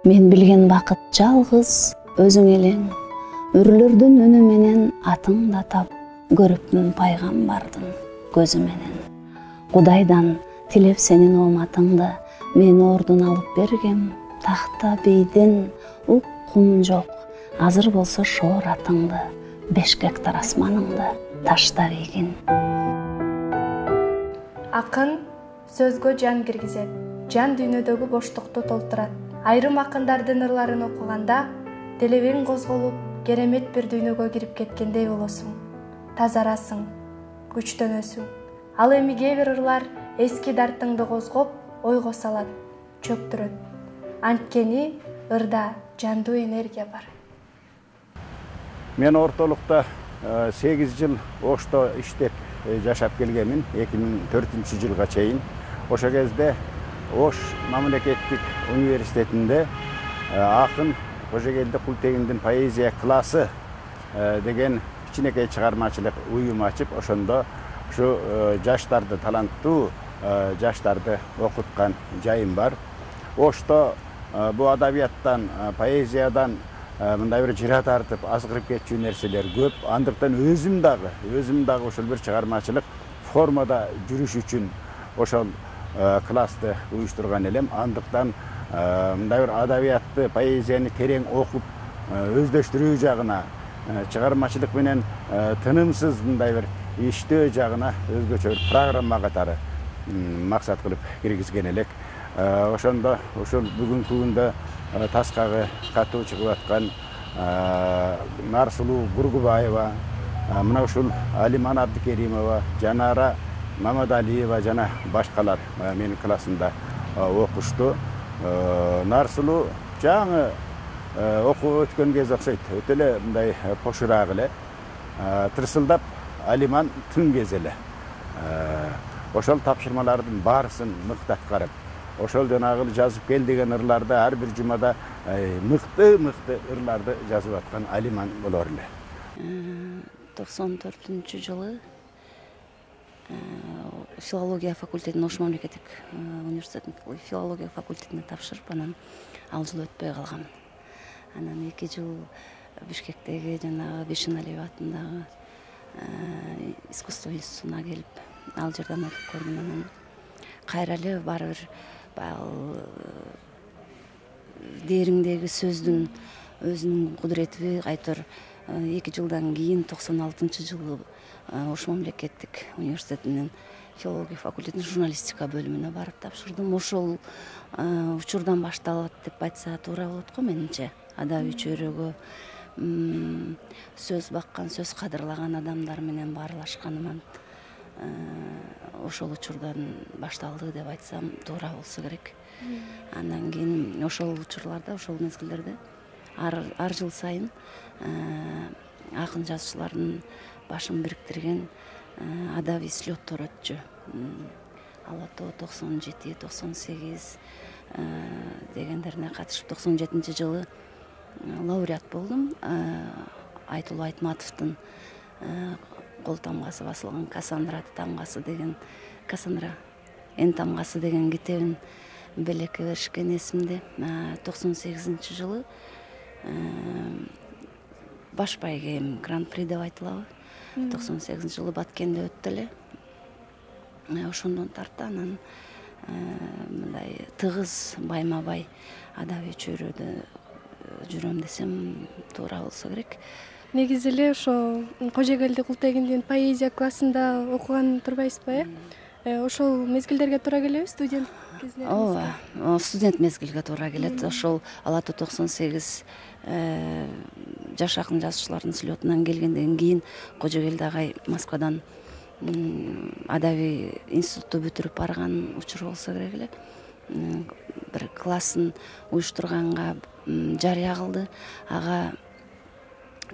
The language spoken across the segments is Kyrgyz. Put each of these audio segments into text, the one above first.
Мен билген бакыт жалгыз өзүң элең, үрлөрдүн үнү менен атыңды атап, көрүпмүн пайгамбардын көзү менен. Кудайдан тилеп сенин ооматыңды, мен ордун алып бергем, тахта бейден уккум жок, азыр болсо шооратыңды, 5 гектар асманыңды ташта ийгин. Акын сөзгө жан киргизет, жан дүйнөдөгү боштукту толтурат. Айрым акындардын ырларын окуганда делебең козголуп, керемет бир дүйнөгө кирип кеткендей болосуң. Тазарасың, күчтөнөсүң. Ал эми кээ бир ырлар эски дартыңды козгоп, ойго салат, чөктүрөт. Анткени ырда жандуу энергия бар. Мен ортолукта 8 жыл Ошто иштеп жашап келгемин, 2004 жылга чейин. Ошо кезде Ош мамлекеттик университетинде акын Кожогелди Култегиндин поэзия классы деген кичинекей чыгармачылык уюм ачып, ошондо ушу жаштарды, таланттуу жаштарды окуткан жайым бар. Ошто бу адабияттан, поэзиядан мындай бир жыра тартып, азгырып кетчү нерселер көп. Андыктан өзүм дагы ошол бир чыгармачылык формада жүрүш үчүн ошол классты уюштурган элем. Андыктан мындай бир адабиятты, поэзияны терең окуп, өздөштүрүү жагына, чыгармачылык менен тынымсыз мындай бир иштөө жагына өзгөчө бир программа катары максат кылып киргизген элек. Ошондо ошол бүгүнкү күндө таскагы катуу чыгып аткан Нарсулуу Бургубаева, мына ушул Алиман Абдикеримова, Жанара Мамадалиева жана башкалар менин классымда окушту. Нарсулуу жаңы окуп өткөн кез окшойт. Өтө эле мындай пошураак эле. Тырсылдап Алиман тың кез эле. Ошол тапшырмалардын баарысын мыкты аткарып, ошол жанагы жазып кел деген ырларды ар бир жумада мыкты ырларды жазып аткан Алиман болор эле. 94-жылы филология факультетине, Ош мамлекеттик университетинин филология факультетине тапшырып, анан ал жыл өтпөй калгам. Анан 2 жыл Бишкектеги жанагы Бишеналиев атындагы искусство институтуна келип, ал жерден окуп көрдүм. Анан кайра эле баары бир дээриңдеги сөздүн өзүнүн кудурети кайтор 2 жылдан кийин 96-жылы Ош мамлекеттик университетинин филология факультетинин журналистика бөлүмүнө барып тапшырдым. Ошол учурдан башталат деп айтса туура болот го менимче. Адабий чөйрөгө сөз баккан, сөз кадырлаган адамдар менен баарлашканыман ошол учурдан башталды деп айтсам туура болсо керек. Андан кийин ошол учурларда, ошол мезгилдерде ар жыл сайын акын жазуучулардын башын бириктирген адабий слеттор өтчү. Алато 97, 98 дегендерине катышып 97-жылы лауреат болдум. Айтулуу Айтматовдун кол тамгасы басылган Кассандра Эн тамгасы деген китебин белекке беришкен эсимде. 98-жылы баш байгем гран-при деп айтылабы. 98-жылы Баткенде өттү эле. Ошондон тарта анан мындай тыгыз байма-бай адабий чөйрөдө жүрөм десем туура болсо керек. Негизи эле ошо Кожогелди Култегиндин поэзия классында окуган турбайсызбы, Ошол мезгилдерге туура келеби, студент кезинде? Ооба, студент мезгилге туура келет. Ошол Алато 98 жаш акын жазуучулардын слетунан келгенден кийин Кожогелди агай Москвадан адабий институтту бүтүрүп барган учур болсо керек эле. Бир классын уюштурганга жарыя кылды. Ага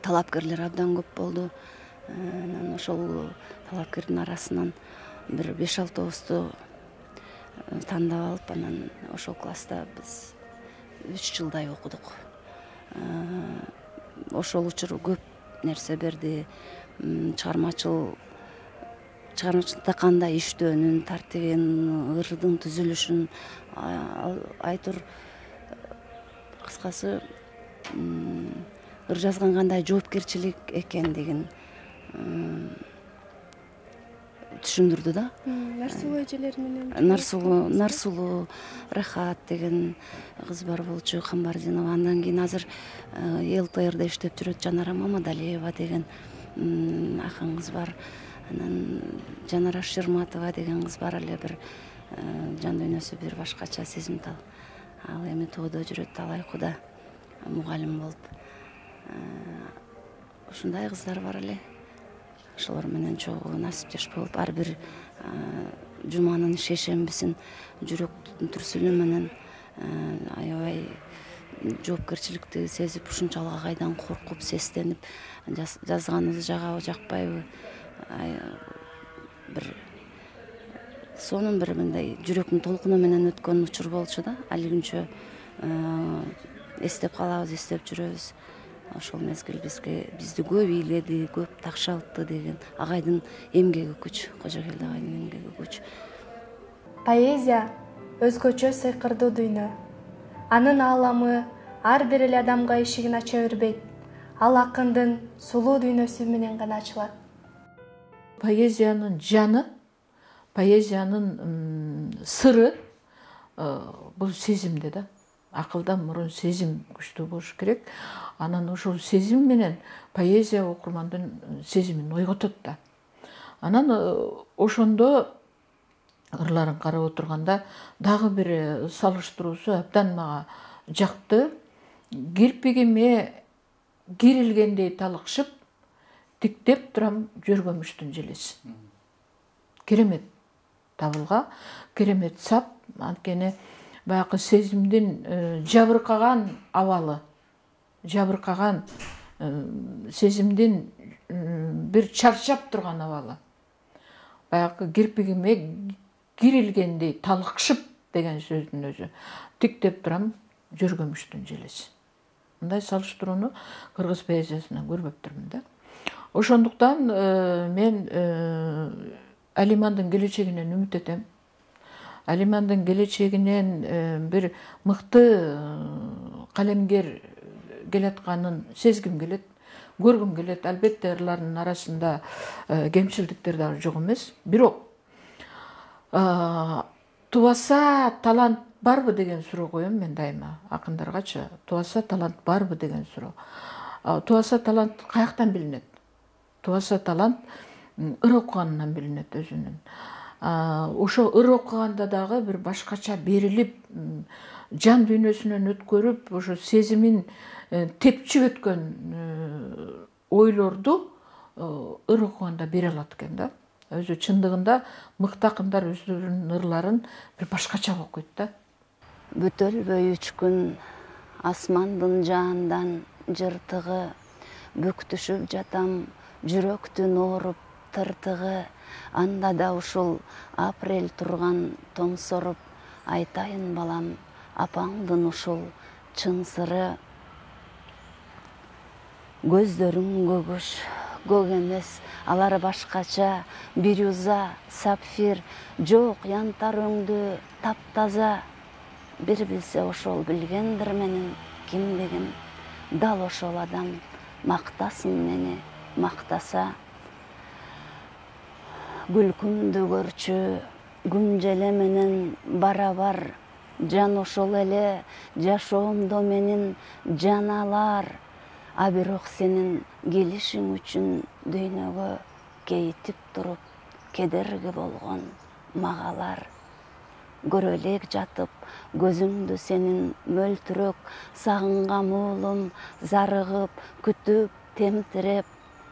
талапкерлер абдан көп болду. Анан ошол талапкердин арасынан бир 5-6 тандап алып, анан ошол класста биз 3 жылдай окудук. Ошол учур көп нерсе берди. Чыгармачылыкта кандай иштөөнүн тартибин, ырдын түзүлүшүн, айтор кыскасы ыр жазган кандай жоопкерчилик экендигин түшүндүрдү да. Нарсулуу эжелер менен Нарсулуу Рахат деген кыз бар болчу, Камбардинова. Андан кийин азыр ЛПРде иштеп жүрөт Жанара Мамадалиева деген акын кыз бар. Анан Жанара Шырматова деген кыз бар, эле бир жан дүйнөсү бир башкача, сезимтал. Ал эми тоодо жүрөт, Талайкуда мугалим болуп. Ушундай кыздар бар эле. Ошолор менен чогуу насиптеш болуп, ар бир жуманын шейшембисин жүрөк түрсүнү менен аябай жоопкерчиликти сезип, ушунчалык акайдан коркуп, сестенип жазганыбыз жагабы, жакпайбы, бир сонун бир мындай жүрөктүн толкуну менен өткөн учур болчу да. Али күнчө эстеп калабыз, эстеп жүрөбүз. Ошол мезгил бизди көп ыйледи, көп такшалтты деген агайдын эмгеги күч, Кожокелди агайдын эмгеги күч. Поэзия өзгөчө сыйкырдуу дүйнө. Анын ааламы ар бир эле адамга ишигин ача бербейт. Ал акындын сулуу дүйнөсү менен гана ачылат. Поэзиянын жаны, поэзиянын сыры бул сезимде да. Акылдан мурун сезим күчтүү болуш керек. Анан ошол сезим менен поэзия окурмандын сезимин ойготот да. Анан ошондо ырларын карап отурганда дагы бир салыштыруусу абдан мага жакты. Кирпигиме кирилгендей талыкшып, тиктеп турам жөргөмүштүн желеси. Керемет табылга, керемет сап, анткени баягы сезимдин жабыркаган абалы, жабыркаган сезимдин бир чарчап турган абалы. Баягы кирпигиме кирилгендей талыкшып деген сөздүн өзү. Тиктеп турам жөргөмүштүн желеси. Мындай салыштырууну кыргыз поэзиясынан көрбөптүрмүн да. Ошондуктан мен Алимандын келечегинен үмүт этем. Алимандын келечегинен бир мыкты калемгер келатканын сезгим келет, көргүм келет. Албетте ырлардын арасында кемчилдиктер дагы жок эмес. Бирок тубаса талант барбы деген суроо коем мен дайыма акындаргачы. Тубаса талант барбы деген суроо. Тубаса талант каяктан билинет? Тубаса талант ыр окуганынан билинет өзүнүн. Ошо ыр окуганда дагы бир башкача берилип, жан дүйнөсүнөн өткөрүп, ошо сезимин тепчип өткөн ойлорду ыр окуганда бере алат экен да. Өзү чындыгында мыкты акындар өздөрүнүн ырларын бир башкача окуйт да. Бүтөлбөй үч күн асмандын жаандан жыртыгы, бүктүшүп жатам жүрөктүн ооруп тыртыгы, анда да ушул апрель турган томсоруп, айтайын балам апаңдын ушул чын сыры. Көздөрүң көгүш, көк эмес, алар башкача, бирюза, сапфир, жок янтар өңдүү таптаза. Бир билсе ошол билгендир менин кимдигин, дал ошол адам мактасын мени мактаса. Күлкүмдү көрчү күн желе менен барабар, жан ошол эле жашоомдо менин жан алар. А бирок сенин келишиң үчүн дүйнөгө кейтип туруп, кедерги болгон магалар. Көрө элек жатып көзүңдү сенин мөлтүрөк, сагынгам уулум зарыгып, күтүп, темтиреп,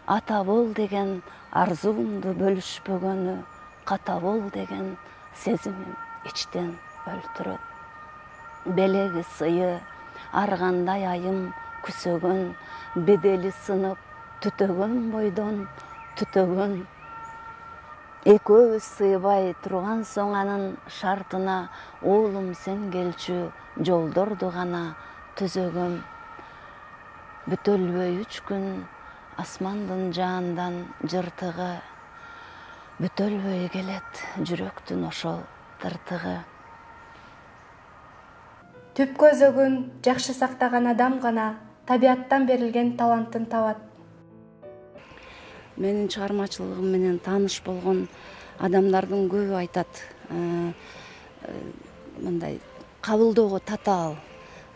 ата бол деген арзуумду бөлүшпөгөнү, ката бол деген сезимим ичтен өлтүрөт. Белеги сыйы, ар кандай айым күсөгөн, бедели сынып, түтөгөн бойдон түтөгөн. Экөөбүз сыйбай турган соң анын шартына, уулум сен келчү жолдорду гана түзөгөм. Бүтөлбөй үч күн асмандын жаандан жыртыгы, бүтөлбөй келет жүрөктүн ошол тыртыгы. түп көзөгүн жакшы сактаган адам гана табияттан берилген талантын табат. Менин чыгармачылыгым менен тааныш болгон адамдардын көбү айтат, мындай кабылдоого татаал,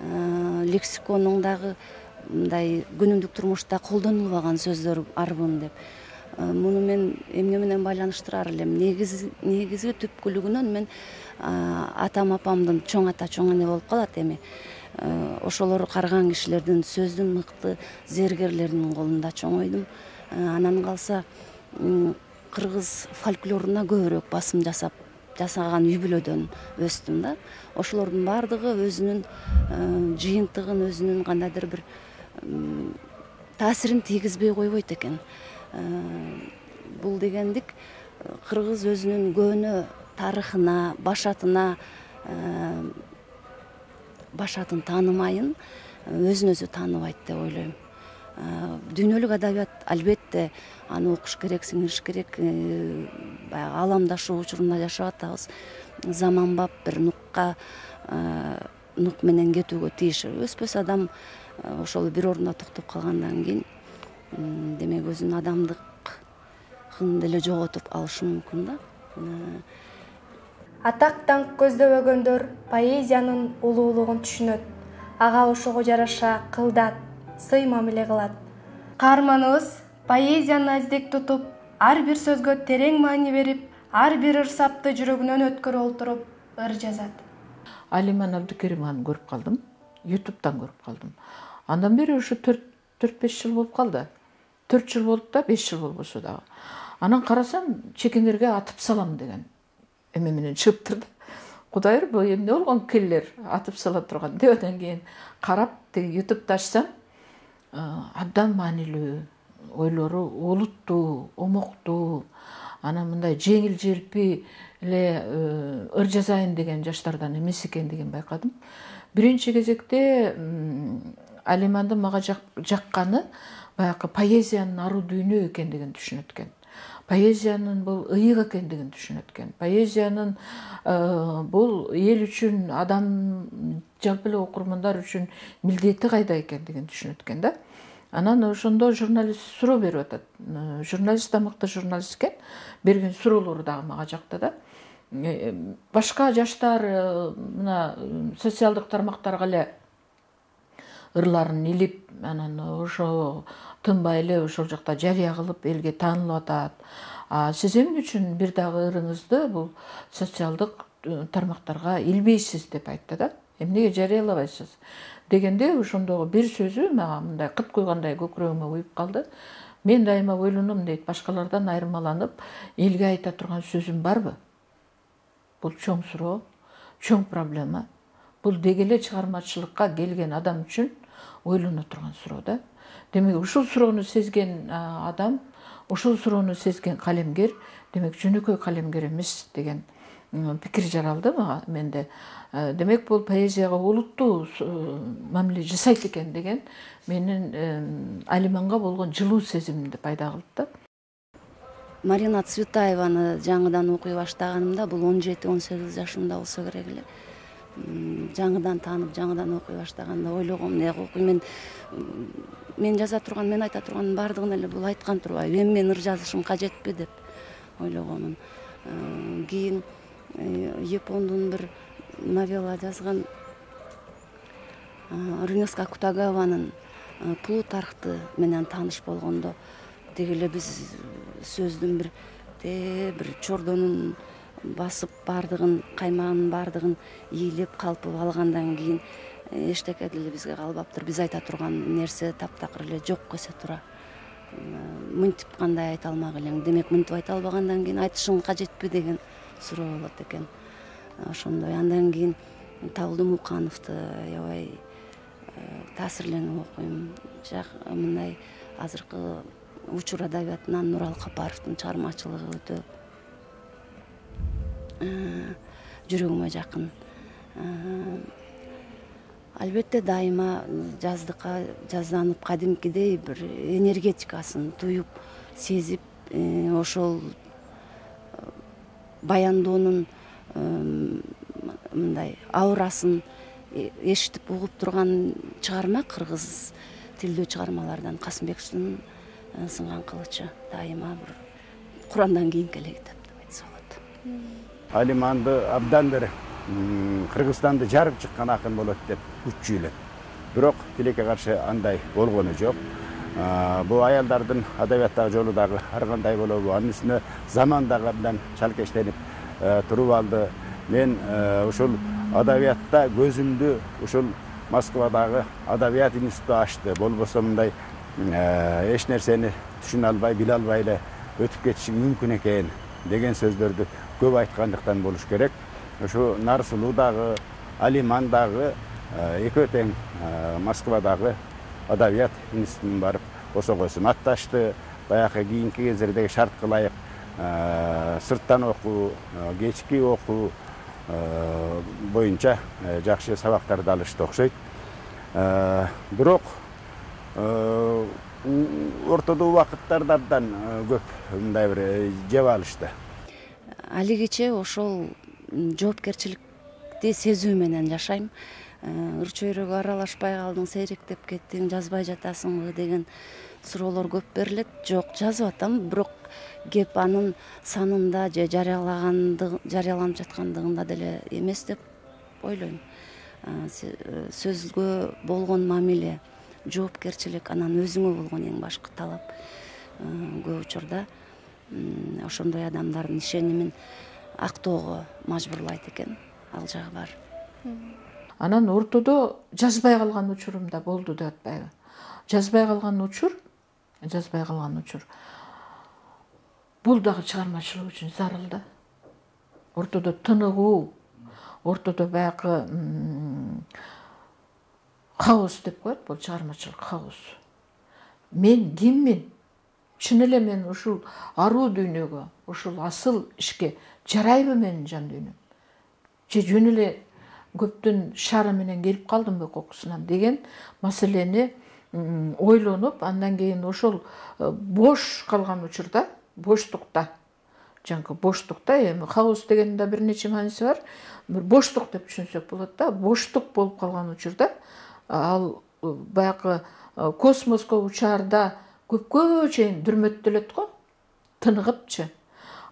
лексиконуңдагы мындай күнүмдүк турмушта колдонулбаган сөздөр арбын деп. Муну мен эмне менен байланыштырар элем? Негизи түпкүлүгүнөн мен атам апамдын чоң ата чоң эне болуп калат эми. Ошолор карган кишилердин сөздүн мыкты зергерлеринин колунда чоңойдум. Анан калса кыргыз фольклоруна көбүрөөк басым жасаган үй бүлөдөн өстүм да. Ошолордун баардыгы өзүнүн жыйынтыгын, өзүнүн кандайдыр бир таасирин тийгизбей койбойт экен. Бул дегендик кыргыз өзүнүн көөнө тарыхына, башатын таанымайын, өзүн өзү тааныбайт деп ойлойм. Дүйнөлүк адабият албетте аны окуш керек, сиңириш керек. Баягы ааламдашуу учурунда жашап атабыз. Заманбап бир нук менен кетүүгө тийиш. Өспөс адам ошол бир орунда токтоп калгандан кийин демек өзүнүн адамдыкын деле жоготуп алышы мүмкүн да. Атак даңк көздөбөгөндөр поэзиянын улуулугун түшүнөт. Ага ошого жараша кылдат, сый мамиле кылат. Каарманыбыз поэзияны аздек тутуп, ар бир сөзгө терең маани берип, ар бир ыр сапты жүрөгүнөн өткөрүп олтуруп ыр жазат. Алиман Абдыкеримованы көрүп калдым, YouTube'дан көрүп калдым. Андан бери ушу 4-5 жыл болуп калды. 4 жыл болуп да, 5 жыл болбосо дагы. Анан карасам, чекеңерге атып салам деген эме менен чыгып турду. Кудайыр, бул эмне болгон келлер атып сала турган деп андан кийин карап, YouTube'да ачсам, абдан маанилүү ойлору, олуттуу, омоктуу, анан мындай жеңил желпи эле ыр жазайын деген жаштардан эмес экендигин байкадым. Биринчи кезекте Алимандын мага жакканы баягы поэзиянын ару дүйнө экендигин түшүнөт экен. Поэзиянын бул ыйык экендигин түшүнөт экен. Поэзиянын бул эл үчүн, адам жалпы эле окурмандар үчүн милдети кайда экендигин түшүнөт экен да. Анан ошондо журналист суроо берип атат. Журналист да мыкты журналист экен. Берген суроолору дагы мага жакты да. Башка жаштар мына социалдык тармактарга эле ырларын илип, анан ошо тынбай эле ошол жакта жарыя кылып элге таанылып атат. Сиз эмне үчүн бир дагы ырыңызды бул социалдык тармактарга илбейсиз деп айтты да. Эмнеге жарыялабайсыз дегенде ошондогу бир сөзү мага мындай кыт куйгандай көкүрөгүмө уюп калды. Мен дайыма ойлоном дейт, башкалардан айырмаланып элге айта турган сөзүм барбы? Бул чоң суроо, чоң проблема. Бул деги эле чыгармачылыкка келген адам үчүн ойлоно турган суроо да. Демек ушул суроону сезген адам, ушул суроону сезген калемгер, демек жөнөкөй калемгер эмес деген пикир жаралды мага менде. Демек бул поэзияга олуттуу мамиле жасайт экен деген менин Алиманга болгон жылуу сезимимди пайда кылды да. Марина Цветаеваны жаңыдан окуй баштаганымда бул 17-18 жашымда болсо керек эле. Жаңыдан таанып, жаңыдан окуй баштаганда ойлогом, эмне окуйм мен жаза турган, мен айта турган бардыгын эле бул айткан турбайбы? Эми мен ыр жазышым кажетпи деп ойлогомун. Кийин Япондун бир новелла жазган Рынеска Кутагаванын Плутархты менен тааныш болгондо деги эле биз сөздүн бир чордонун басып бардыгын, каймагынын бардыгын ийилеп калпып алгандан кийин эчтеке деле бизге калбаптыр. Биз айта турган нерсе таптакыр эле жок эсе тура. Мынтип кандай айта алмак элең? Демек мынтип айта албагандан кийин айтышың кажетпи деген суроо болот экен. Ошондой андан кийин Табылды Мукановду аябай таасирленип окуйм. Мындай азыркы учур адабиятынан Нурал Капаровдун чыгармачылыгы өтө жүрөгүмө жакын. Албетте дайыма жазданып кадимкидей бир энергетикасын туюп, сезип, ошол баяндоонун мындай аурасын эшитип угуп турган чыгарма кыргыз тилдүү чыгармалардан Касымбековдун Сынган кылычы дайыма бир Курандан кийинки эле китап деп айтса болот. Алиманды абдан бир Кыргызстанды жарып чыккан акын болот деп күтчүйлөт. Бирок тилекке каршы андай болгону жок. Бул аялдардын адабияттагы жолу дагы ар кандай болобу, анын үстүнө заман дагы абдан чалкештенип туруп алды. Мен ушул адабиятта көзүмдү ушул Москвадагы адабият институту ачты. Болбосо мындай эч нерсени түшүнө албай, биле албай эле өтүп кетиши мүмкүн экен деген сөздөрдү көп айткандыктан болуш керек. Ушу Нарсулуу дагы, Алиман дагы экөө тең Москвадагы адабият институтуна барып осогосун атташты. Баягы кийинки кездердеги шартка ылайык сырттан окуу, кечки окуу боюнча жакшы сабактарды алышты окшойт. Бирок ортодо убакыттарда абдан көп мындай бир жеп алышты. Алигиче ошол жоопкерчиликти сезүү менен жашайм. Ыр-чөйрөгө аралашпай калдың, сейректеп кеттиң, жазбай жатасыңбы деген суроолор көп берилет. Жок, жазып атам, бирок кеп анын санында же жарыяланып жаткандыгында деле эмес деп ойлойм. Сөзгө болгон мамиле, жоопкерчилик анан өзүңө болгон эң башкы талап көп учурда ошондой адамдардын ишенимин актоого мажбурлайт экен. Ал жагы бар. Анан ортодо жазбай калган учурум да болду деп атпайбы. Жазбай калган учур бул дагы чыгармачылык үчүн зарыл да. Ортодо тыныгуу, ортодо баягы хаос деп коет, бул чыгармачылык хаос. Мен киммин? Чын эле мен ушул аруу дүйнөгө, ушул асыл ишке жарайбы менин жан дүйнөм? Же жөн эле көптүн шары менен келип калдымбы кокусунан деген маселени ойлонуп, андан кийин ошол бош калган учурда, боштукта, жаңкы боштукта, эми хаос дегендин да бир нече мааниси бар. Бир боштук деп түшүнсөк болот да. Боштук болуп калган учурда, ал баягы космоско учаарда көпкө чейин дүрмөттөлөт го, тыныгыпчы.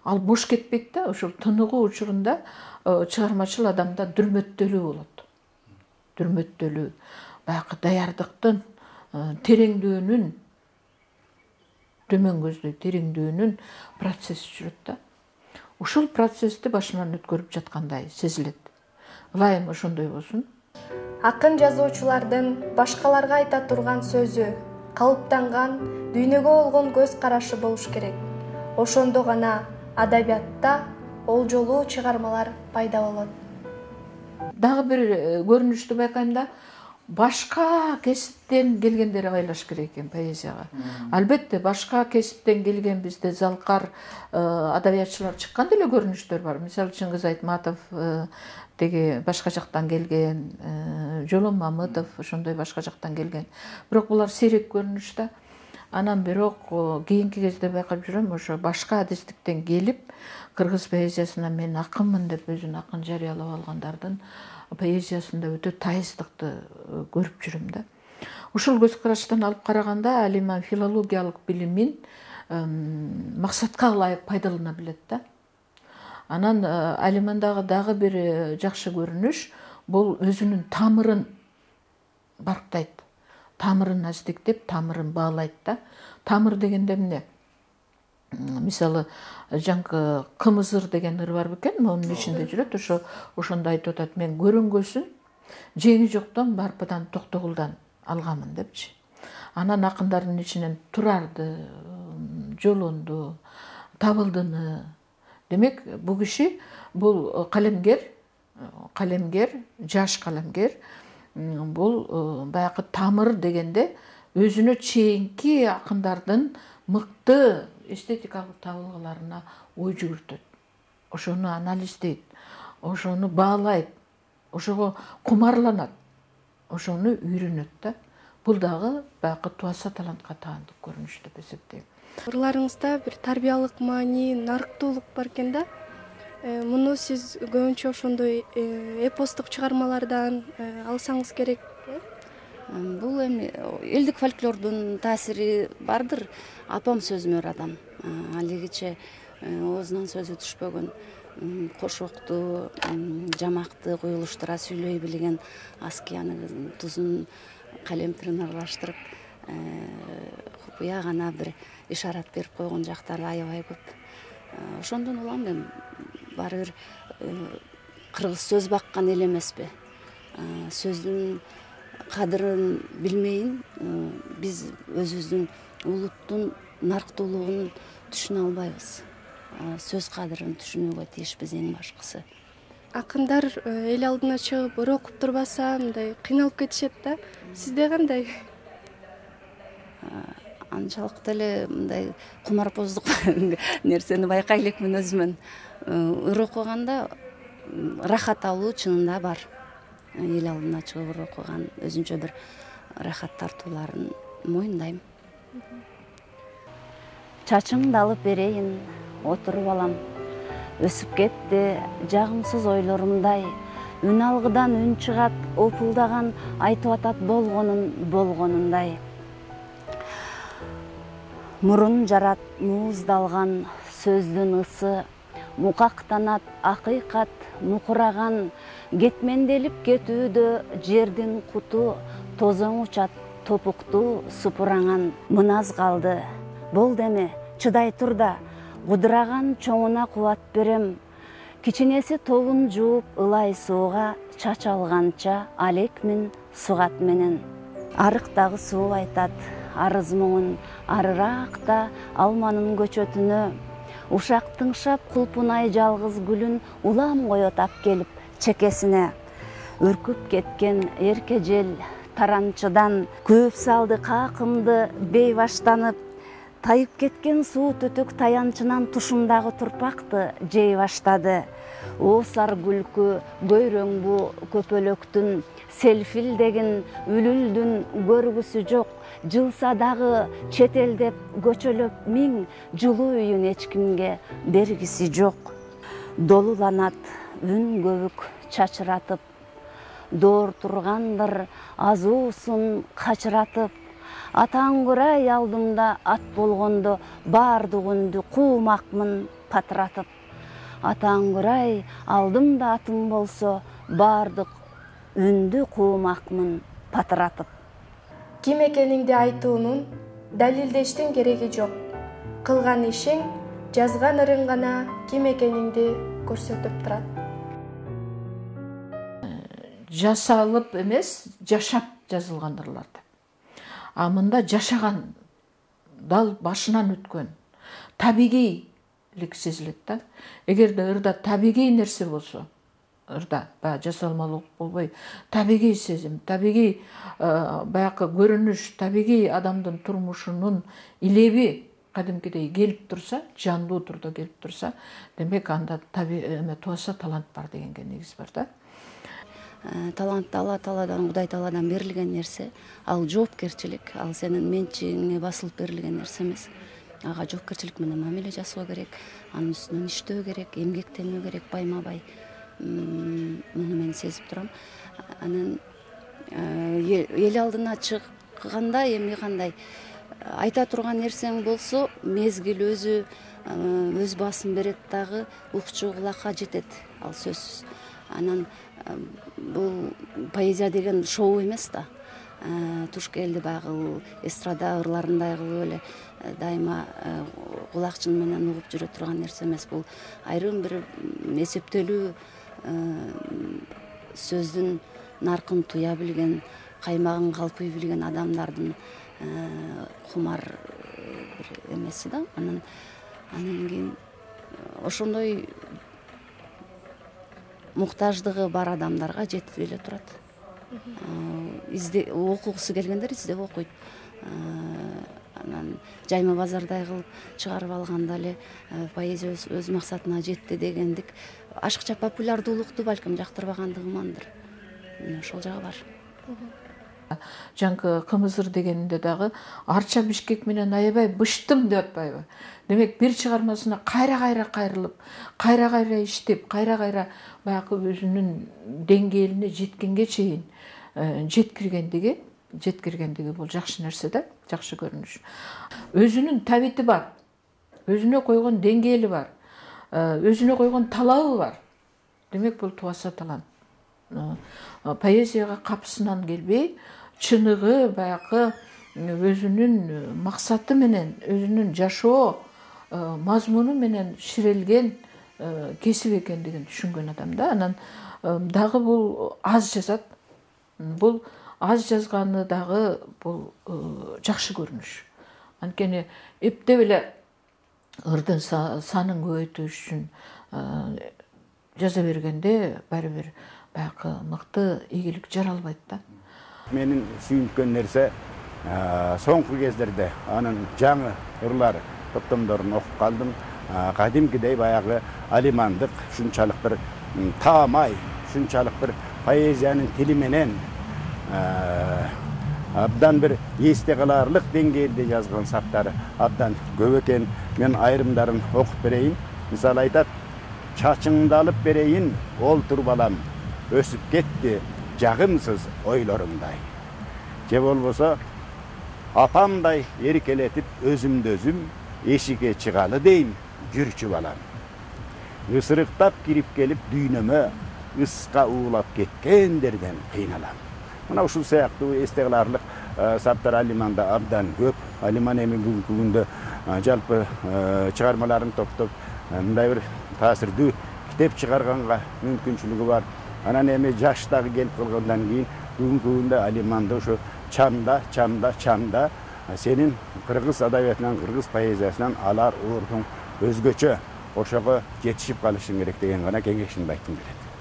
Ал бош кетпейт да, ошол тыныгуу учурунда чыгармачыл адамда дүрмөттөлүү болот. Дүрмөттөлүү, баягы даярдыктын тереңдөөнүн, төмөн көздөй тереңдөөнүн процесси жүрөт да. Ушул процессти башынан өткөрүп жаткандай сезилет. Ылайым ошондой болсун. Акын жазуучулардын башкаларга айта турган сөзү, калыптанган дүйнөгө болгон көз карашы болуш керек. Ошондо гана адабиятта олжолуу чыгармалар пайда болот. Дагы бир көрүнүштү байкайм да, башка кесиптен келгендер байлаш керек экен поэзияга. Албетте башка кесиптен келген бизде залкар адабиятчылар чыккан деле көрүнүштөр бар. Мисалы Чыңгыз Айтматов деги башка жактан келген, Жолон Мамытов ошондой башка жактан келген. Бирок булар сейрек көрүнүш да. Анан бирок кийинки кезде байкап жүрөм, ошо башка адистиктен келип, кыргыз поэзиясына мен акынмын деп өзүн акын жарыялап алгандардын поэзиясында өтө тайыздыкты көрүп жүрөм да. Ушул көз караштан алып караганда Алиман филологиялык билимин максатка ылайык пайдалана билет да. Анан Алимандагы дагы бир жакшы көрүнүш бул өзүнүн тамырын барктайт. Тамырын аздиктеп, тамырын баалайт да. Тамыр дегенде эмне? Мисалы, жаңкы Кымызыр деген ыр бар бекен, монун ичинде жүрөт, ошондо айтып атат, мен көрөнгөсүн жеңи жоктон Барпыдан Токтогулдан алганмын депчи. Анан акындардын ичинен Турарды, Жолонду, Табылдыны. Демек, бул киши бул калемгер, жаш калемгер. Бул баягы тамыр дегенде өзүнө чейинки акындардын мыкты эстетикалык табылгыларына ой жүгүртөт. Ошону анализдейт, ошону баалайт, ошого кумарланат, ошону үйрөнөт да. Бул дагы баягы туаса талантка таандык көрүнүш деп эсептейм. Ырларыңызда бир тарбиялык маани, нарыктуулук бар экен да. Муну сиз көбүнчө ошондой эпостук чыгармалардан алсаңыз керек. Бул эми элдик фольклордун таасири бардыр. Апам сөзмөр адам. Алигиче оозунан сөзү түшпөгөн, кошокту, жамакты куюлуштура сүйлөй билген, аскияны тузун калемтирин аралаштырып, купуя гана бир ишарат берип койгон жактары аябай көп. Ошондон улам мен баары бир кыргыз сөз баккан эл эмеспи. Сөздүн кадырын билмейин, биз өзүбүздүн улуттун нарктуулугун түшүнө албайбыз. Сөз кадырын түшүнүүгө тийишпиз эң башкысы. Акындар эл алдына чыгып ыр окуп турбаса мындай кыйналып кетишет да. Сизде кандай? Анчалык деле мындай кумарпоздук нерсени байкай элекмин өзүмөн. Ыр окуганда рахат алуу чынында бар. Эл алдына чыгып ыр окуган өзүнчө бир рахат тартууларын моюндайм. Чачыңды алып берейин, отуруп алам. Өсүп кетти жагымсыз ойлорумдай. Үн алгыдан үн чыгат, опулдаган айтып атат болгонундай. Мурун жарат мууздалган сөздүн ысы, мукактанат акыйкат мукураган, кетменделип кетүүдө жердин куту, тозоң учат топукту супураңан. Мыназ калды, болду эми, чыдай тур да, кудураган чоңуна кубат берем. Кичинеси тобун жууп ылай сууга, чач алганча алекмин сугат менен. Арыктагы суу айтат арыз моңун, арыракта алманын көчөтүнө. Ушактың шап кулпунай жалгыз гүлүн улам коёт ап келип чекесине. Үркүп кеткен эрке жел таранчыдан көп салды какымды бейбаштанып. Тайып кеткен суу түтүк таянчынан тушундагы турпакты жей баштады. Оосар күлкү көйрөңбү көпөлөктүн, селфилдеген үлүлдүн көргүсү жок. Жылса дагы чет элдеп көчөлөп миң, жылуу үйүн эч кимге бергиси жок. Долуланат үн көбүк чачыратып, доор тургандыр азуусун качыратып. Атаңгырай алдымда ат болгондо баардык үндү куумакмын патыратып. Атаңгырай алдымда атым болсо баардык үндү куумакмын патыратып. Ким экениңди айтуунун далилдештин кереги жок. Кылган ишиң, жазган ырың гана ким экениңди көрсөтүп турат. Жасалып эмес, жашап жазылган ырларды. А мында жашаган, дал башынан өткөн, табигийлик сезилет да. Эгерде ырда табигий нерсе болсо, ырда баягы жасалмалуулук болбой, табигий сезим, табигий баягы көрүнүш, табигий адамдын турмушунун илеби кадимкидей келип турса, жандуу турда келип турса, демек анда туаса талант бар дегенге негиз бар да. Талант Алла Тааладан, Кудай Тааладан берилген нерсе, ал жоопкерчилик, ал сенин менчигиңе басылып берилген нерсе эмес. Ага жоопкерчилик менен мамиле жасоо керек, анын үстүнөн иштөө керек, эмгектенүү керек байма-бай. Муну мен сезип турам. Анан эл алдына чыкканда эми кандай айта турган нерсең болсо, мезгил өзү өз баасын берет дагы, укчу кулакка жетет, ал сөзсүз. Анан бул поэзия деген шоу эмес да. Туш келди баягы эстрада ырларындай кылып эле дайыма кулакчын менен угуп жүрө турган нерсе эмес. Бул айрым бир эсептелүү сөздүн наркын туя билген, каймагын калпый билген адамдардын кумар бир эмеси да. Анан кийин ошондой муктаждыгы бар адамдарга жетип эле турат. Окугусу келгендер издеп окуйт. Анан жайма базардай кылып чыгарып алганда эле поэзия өз максатына жетти дегендик ашыкча популярдуулукту балким жактырбагандыгымандыр. Ошол жагы бар. Жаңкы Кымызыр дегенде дагы арча Бишкек менен аябай быштым деп атпайбы. Демек бир чыгармасына кайра кайрылып, кайра иштеп, кайра баягы өзүнүн деңгээлине жеткенге чейин жеткиргендиги бул жакшы нерсе да, жакшы көрүнүш. Өзүнүн табити бар, өзүнө койгон деңгээли бар, өзүнө койгон талабы бар. Демек бул туаса талант. Поэзияга капысынан келбей, чыныгы баягы өзүнүн максаты менен, өзүнүн жашоо мазмуну менен ширелген кесип экендигин түшүнгөн адам да. Анан дагы бул аз жазат. Бул аз жазганы дагы бул жакшы көрүнүш. Анткени эптеп эле ырдын санын көбөйтүш үчүн жаза бергенде баары бир баягы мыкты ийгилик жаралбайт да. Менин сүйүнткөн нерсе соңку кездерде анын жаңы ырлар топтомдорун окуп калдым. Кадимкидей баягы алимандык, шунчалык бир таамай, шунчалык бир поэзиянын тили менен абдан бир эсте каларлык деңгээлде жазган саптары абдан көп экен. Мен айрымдарын окуп берейин. Мисалы айтат: чачыңды алып берейин, олтур балам, өсүп кетти жагымсыз ойлорумдай. Же болбосо апамдай эркелетип өзүмдү өзүм эшикке чыгалы дейм, жүрчү балам. Isырыктап кирип келип дүйнөмө, ыска уулап кеткендерден кыйналам. Мына ушул сыяктуу эсте каларлык саптар Алиманда абдан көп. Алиман эми бүгүнкү күндө жалпы чыгармаларын топтоп мындай бир таасирдүү китеп чыгарганга мүмкүнчүлүгү бар. Анан эми жаш дагы келип калгандан кийин бүгүнкү күндө Алиманды ошо чамда сенин кыргыз адабиятынан, кыргыз поэзиясынан алар ордуң өзгөчө ошого жетишип калышың керек деген гана кеңешимди айткым келет.